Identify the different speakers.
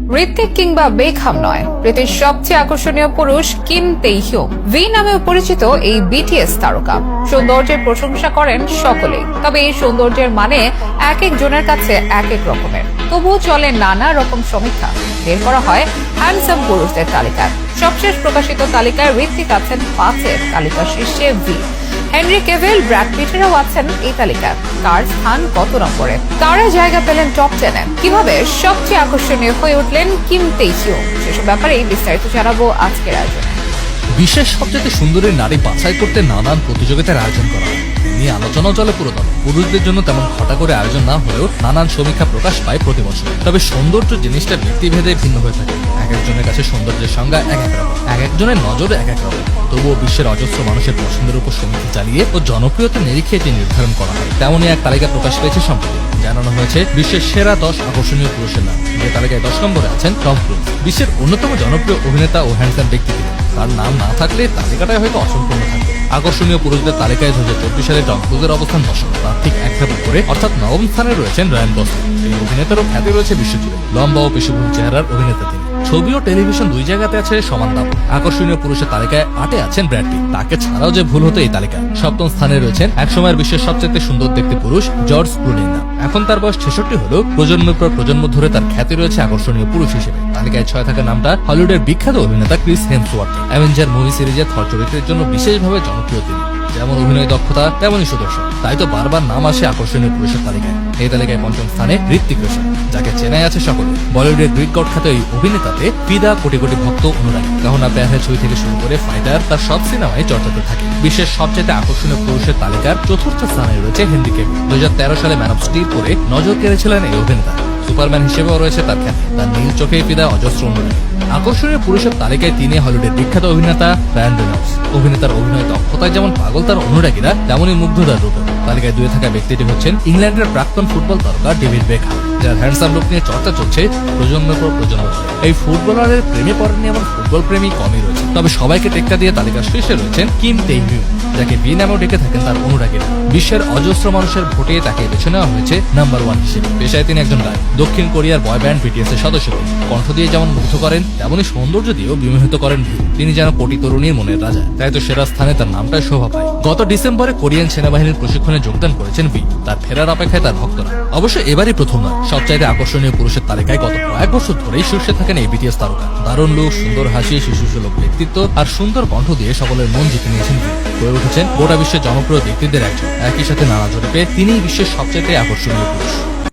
Speaker 1: ঋত্বিক কিংবা বেকহাম নয়, পৃথিবীর সবচেয়ে আকর্ষণীয় পুরুষ কিম তেইহিউং ভি নামেও পরিচিত এই বিটিএস তারকা। সৌন্দর্যের প্রশংসা করেন সকলেই, তবে এই সৌন্দর্যের মানে এক এক জনের কাছে এক এক রকমের। তবুও চলে নানা রকম সমীক্ষা, বের করা হয় হ্যান্ডসাম পুরুষদের তালিকায়। সবশেষ প্রকাশিত তালিকায় ঋত্বিক আছেন 5-এর তালিকা শীর্ষে ভি। হেনরি কেভিল, ব্র্যাড পিটেরও আছেন এই তালিকায়। কার স্থান কত নম্বরে, কারা জায়গা পেলেন টপ 10-এ, কিভাবে সবচেয়ে আকর্ষণীয় হয়ে উঠলেন কিম তেইহিউং, সেসব ব্যাপারেই বিস্তারিত জানাবো আজকের আয়োজনে।
Speaker 2: বিশ্বের সবচেয়ে সুন্দরী নারী বাছাই করতে নানান প্রতিযোগিতার আয়োজন করা হয়। নিয়ে আলোচনাও চলে পুরোদম। পুরুষদের জন্য তেমন ঘটা করে আয়োজন না হলেও নানান সমীক্ষা প্রকাশ পায় প্রতি বছর। তবে সৌন্দর্য জিনিসটা ব্যক্তিভেদে ভিন্ন হয়ে থাকে। এক একজনের কাছে সৌন্দর্যের সংজ্ঞা এক এক রকম, এক একজনের নজরে এক এক রকম। তবুও বিশ্বের অজস্র মানুষের পছন্দের উপর সমীক্ষা চালিয়ে ও জনপ্রিয়তা নিরিখে এটি নির্ধারণ করা হয়। তেমনই এক তালিকা প্রকাশ পেয়েছে সম্প্রতি। জানানো হয়েছে বিশ্বের সেরা 10 আকর্ষণীয় পুরুষের নাম। যে তালিকায় 10 নম্বরে আছেন টম ক্রুজ। বিশ্বের অন্যতম জনপ্রিয় অভিনেতা ও হ্যান্ডসাম ব্যক্তি তিনি। তার নাম না থাকলে তালিকাটাই হয়তো অসম্পূর্ণ থাকবে। আকর্ষণীয় পুরুষদের তালিকায় 2024 সালে টম ক্রুজের অবস্থান 10, তার ঠিক এক ধাপ উপরে অর্থাৎ 9ম স্থানে রয়েছেন রায়ান গসলিং। এই অভিনেতারও খ্যাতি রয়েছে বিশ্বজুড়ে। লম্বা ও পেশিবহুল চেহারার অভিনেতা তিনি। ছবি ও টেলিভিশন দুই জায়গাতে আছে সমান দাম। আকর্ষণীয় পুরুষের তালিকায় 8-এ আছেন ব্র্যাড পিট। তাকে ছাড়াও যে ভুল হতো এই তালিকা। 7ম স্থানে রয়েছেন একসময়ের বিশ্বের সবচেয়ে সুন্দর দেখতে পুরুষ জর্জ ক্লুনির নাম। এখন তার বয়স 66 হলেও প্রজন্মের পর প্রজন্ম ধরে তার খ্যাতি রয়েছে আকর্ষণীয় পুরুষ হিসেবে। তালিকায় 6 থাকা নামটা হলিউডের বিখ্যাত অভিনেতা ক্রিস হেমসওয়ার্থ। অ্যাভেঞ্জার মুভি সিরিজে থর চরিত্রের জন্য বিশেষভাবে জনপ্রিয় তিনি। যেমন অভিনয় দক্ষতা তেমনই সুদর্শন, তাই তো বারবার নাম আসে আকর্ষণীয় পুরুষের তালিকায়। এই তালিকায় 5ম স্থানে ঋত্বিক রোশন, যাকে চেনাই আছে সকলে। বলিউডের গ্রিক গড খ্যাত এই অভিনেতাতে ফিদা, কোটি কোটি ভক্ত অনুরাগী। কখনো প্যার হ্যায় ছবি থেকে শুরু করে ফাইটার, তার সব সিনেমায় চর্চাতে থাকে। বিশ্বের সবচেয়ে আকর্ষণীয় পুরুষের তালিকার 4র্থ স্থানে রয়েছে হেনরি কেভিল। 2013 সালে ম্যান অফ স্টিল করে নজর কেড়েছিলেন এই অভিনেতা। সুপারম্যান হিসেবেও রয়েছে তার খ্যাতি। তার নীল চোখেই ফিদা অজস্র অনুরাগী। আকর্ষণীয় পুরুষের তালিকায় তিনি হলিউডের বিখ্যাত অভিনেতা রায়ান রেনল্ডস। অভিনেতার অভিনয় দক্ষতায় যেমন পাগল তার অনুরাগীরা, তেমনই মুগ্ধ তার রূপে। তালিকায় 2-এ থাকা ব্যক্তিটি হচ্ছেন ইংল্যান্ডের প্রাক্তন ফুটবল তারকা ডেভিড বেকহাম, যার হ্যান্ডসাম লুক নিয়ে চর্চা চলছে প্রজন্মের পর প্রজন্ম ধরে। এই ফুটবলারের প্রেমে পড়েননি এমন ফুটবল প্রেমী কমই রয়েছে। তবে সবাইকে টেক্কা দিয়ে তালিকার শীর্ষে রয়েছেন কিম তেইহিউং, যাকে বি নামেও ডেকে থাকেন তার অনুরাগীরা। বিশ্বের অজস্র মানুষের ভোটে তাকে বেছে নেওয়া হয়েছে নাম্বার 1 হিসেবে। পেশায় তিনি একজন গায়ক। দক্ষিণ কোরিয়ার বয় ব্যান্ড বিটিএস এর সদস্য। কণ্ঠ দিয়ে যেমন মুগ্ধ করেন, তেমনই সৌন্দর্য দিয়েও বিমোহিত করেন ভি। তিনি যেন কোটি তরুণীর মনের রাজা, তাই তো সেরা স্থানে তার নামটাই শোভা পায়। গত ডিসেম্বরে কোরিয়ান সেনাবাহিনীর প্রশিক্ষণে যোগদান করেছেন ভি। তার ফেরার অপেক্ষায় তার ভক্তরা। অবশ্য এবারই প্রথম নয়, সবচাইতে আকর্ষণীয় পুরুষের তালিকায় গত কয়েক বছর ধরেই শীর্ষে থাকেন এই বিটিএস তারকা। দারুণ লুক, সুন্দর হাসি, শিশুসুলভ ব্যক্তিত্ব আর সুন্দর কণ্ঠ দিয়ে সকলের মন জিতে নিয়েছেন ভি। হয়ে উঠেছেন গোটা বিশ্বের জনপ্রিয় ব্যক্তিদের একজন। একই সাথে নানা জরিপে তিনিই বিশ্বের সবচেয়ে আকর্ষণীয় পুরুষ।